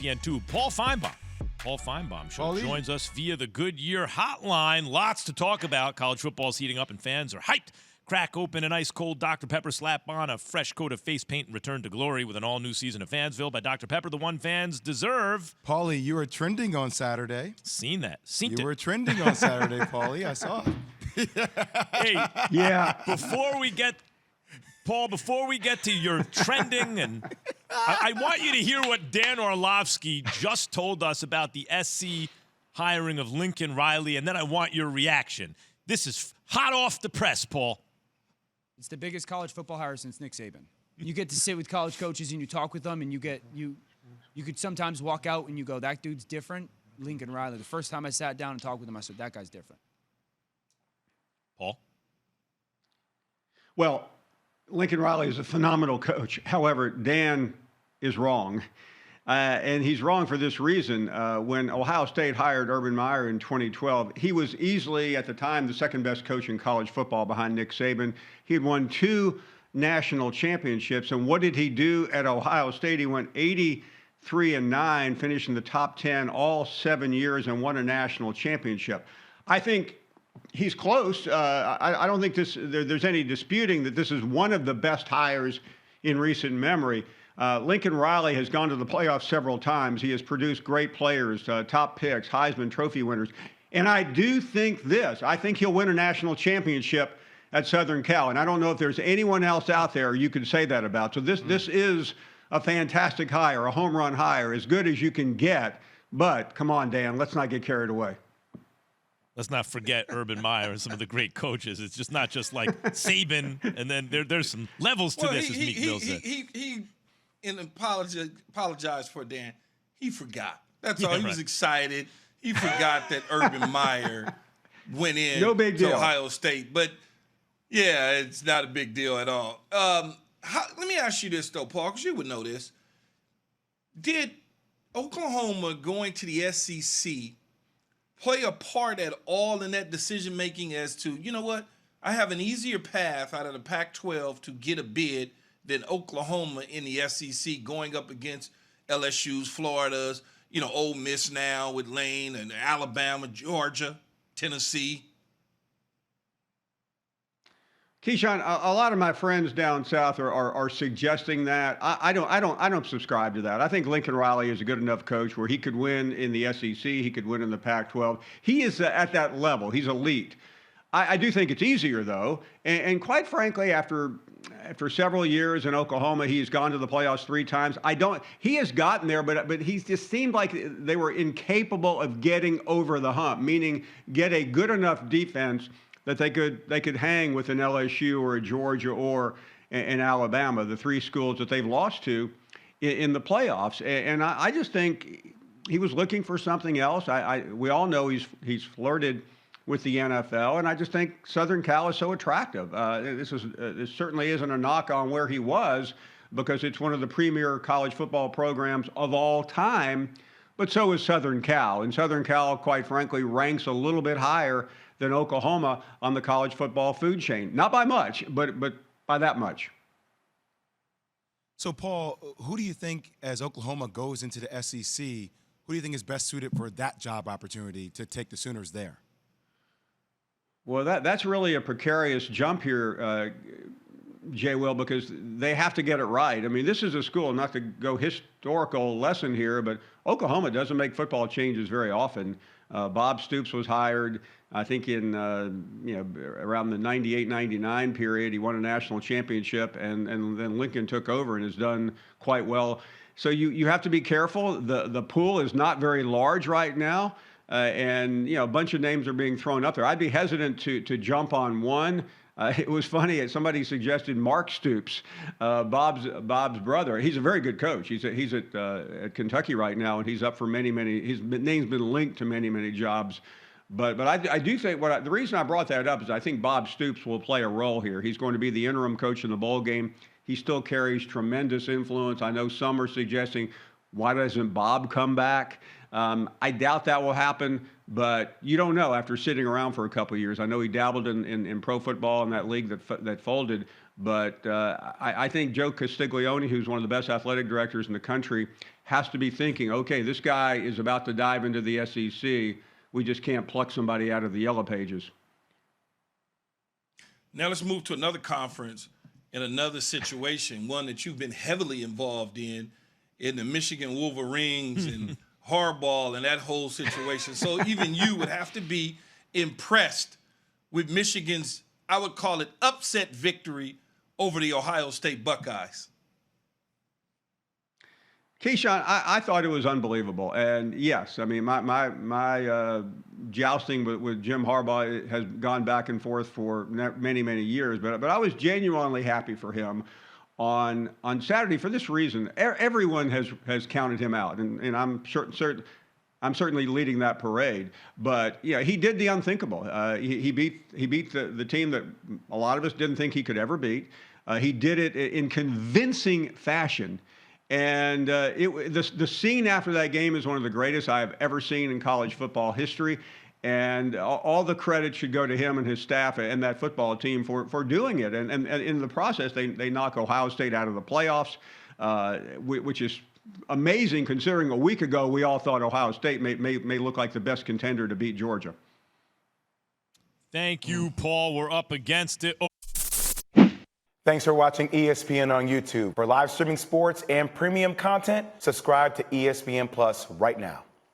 ESPN2, Paul Finebaum. Paul Finebaum joins us via the Goodyear hotline. Lots to talk about. College football's heating up and fans are hyped. Crack open an ice-cold Dr. Pepper, slap on a fresh coat of face paint, and return to glory with an all-new season of Fansville by Dr. Pepper, the one fans deserve. Paulie, you were trending on Saturday. Seen that. You were trending on Saturday, Paulie. I saw it. Hey, yeah. Before we get to your trending, and I want you to hear what Dan Orlovsky just told us about the SC hiring of Lincoln Riley, and then I want your reaction. This is hot off the press, Paul. It's the biggest college football hire since Nick Saban. You get to sit with college coaches and you talk with them, and you could sometimes walk out and you go, that dude's different. Lincoln Riley. The first time I sat down and talked with him, I said, that guy's different. Paul? Well, Lincoln Riley is a phenomenal coach. However, Dan is wrong. And he's wrong for this reason. When Ohio State hired Urban Meyer in 2012, he was easily, at the time, the second best coach in college football behind Nick Saban. He had won 2 national championships. And what did he do at Ohio State? He went 83-9, finished in the top 10 all 7 years, and won a national championship. I think he's close. I don't think there's any disputing that this is one of the best hires in recent memory. Lincoln Riley has gone to the playoffs several times. He has produced great players, top picks, Heisman Trophy winners. And I do think I think he'll win a national championship at Southern Cal. And I don't know if there's anyone else out there you could say that about. So this is a fantastic hire, a home run hire, as good as you can get. But come on, Dan, let's not get carried away. Let's not forget Urban Meyer and some of the great coaches. It's just not just like Saban, and then there's some levels to this, as Meek Mill said. He apologized for Dan. He forgot. That's all. He was right. Excited. He forgot that Urban Meyer went in No big deal. to Ohio State. But, yeah, it's not a big deal at all. Let me ask you this, though, Paul, because you would know this. Did Oklahoma going to the SEC play a part at all in that decision-making as to, you know what, I have an easier path out of the Pac-12 to get a bid than Oklahoma in the SEC going up against LSU's, Florida's, Ole Miss now with Lane, and Alabama, Georgia, Tennessee? Keyshawn, a lot of my friends down south are suggesting that. I don't subscribe to that. I think Lincoln Riley is a good enough coach where he could win in the SEC, he could win in the Pac-12. He is at that level. He's elite. I do think it's easier, though, and quite frankly, after several years in Oklahoma, he's gone to the playoffs 3 times. He has gotten there, but he just seemed like they were incapable of getting over the hump, meaning get a good enough defense that they could hang with an LSU or a Georgia or an Alabama, the 3 schools that they've lost to in the playoffs. And I just think he was looking for something else. We all know he's flirted with the NFL, and I just think Southern Cal is so attractive. This certainly isn't a knock on where he was, because it's one of the premier college football programs of all time, but so is Southern Cal. And Southern Cal, quite frankly, ranks a little bit higher than Oklahoma on the college football food chain. Not by much, but by that much. So, Paul, who do you think, as Oklahoma goes into the SEC, who do you think is best suited for that job opportunity to take the Sooners there? Well, that's really a precarious jump here, Jay Will, because they have to get it right. I mean, this is a school, not to go historical lesson here, but Oklahoma doesn't make football changes very often. Bob Stoops was hired, I think, in around the 98-99 period. He won a national championship, and then Lincoln took over and has done quite well. So you have to be careful. The pool is not very large right now. And a bunch of names are being thrown up there. I'd be hesitant to jump on one. It was funny. Somebody suggested Mark Stoops, Bob's brother. He's a very good coach. He's at Kentucky right now, and he's up for many. His name's been linked to many jobs. But I do think the reason I brought that up is I think Bob Stoops will play a role here. He's going to be the interim coach in the bowl game. He still carries tremendous influence. I know some are suggesting, why doesn't Bob come back? I doubt that will happen, but you don't know after sitting around for a couple of years. I know he dabbled in pro football in that league that folded, But I think Joe Castiglione, who's one of the best athletic directors in the country, has to be thinking, okay, this guy is about to dive into the SEC. We just can't pluck somebody out of the yellow pages. Now let's move to another conference in another situation, one that you've been heavily involved in the Michigan Wolverines and Harbaugh and that whole situation. So even you would have to be impressed with Michigan's, I would call it, upset victory over the Ohio State Buckeyes. Keyshawn, I thought it was unbelievable. And yes, I mean, my jousting with Jim Harbaugh has gone back and forth for many, many years. But I was genuinely happy for him on Saturday for this reason. Everyone has counted him out, and I'm certainly leading that parade. But yeah, he did the unthinkable. He beat the team that a lot of us didn't think he could ever beat. He did it in convincing fashion. And the scene after that game is one of the greatest I have ever seen in college football history. And all the credit should go to him and his staff and that football team for doing it. And in the process, they knock Ohio State out of the playoffs, which is amazing considering a week ago we all thought Ohio State may look like the best contender to beat Georgia. Thank you, Paul. We're up against it. Thanks for watching ESPN on YouTube. For live streaming sports and premium content, subscribe to ESPN Plus right now.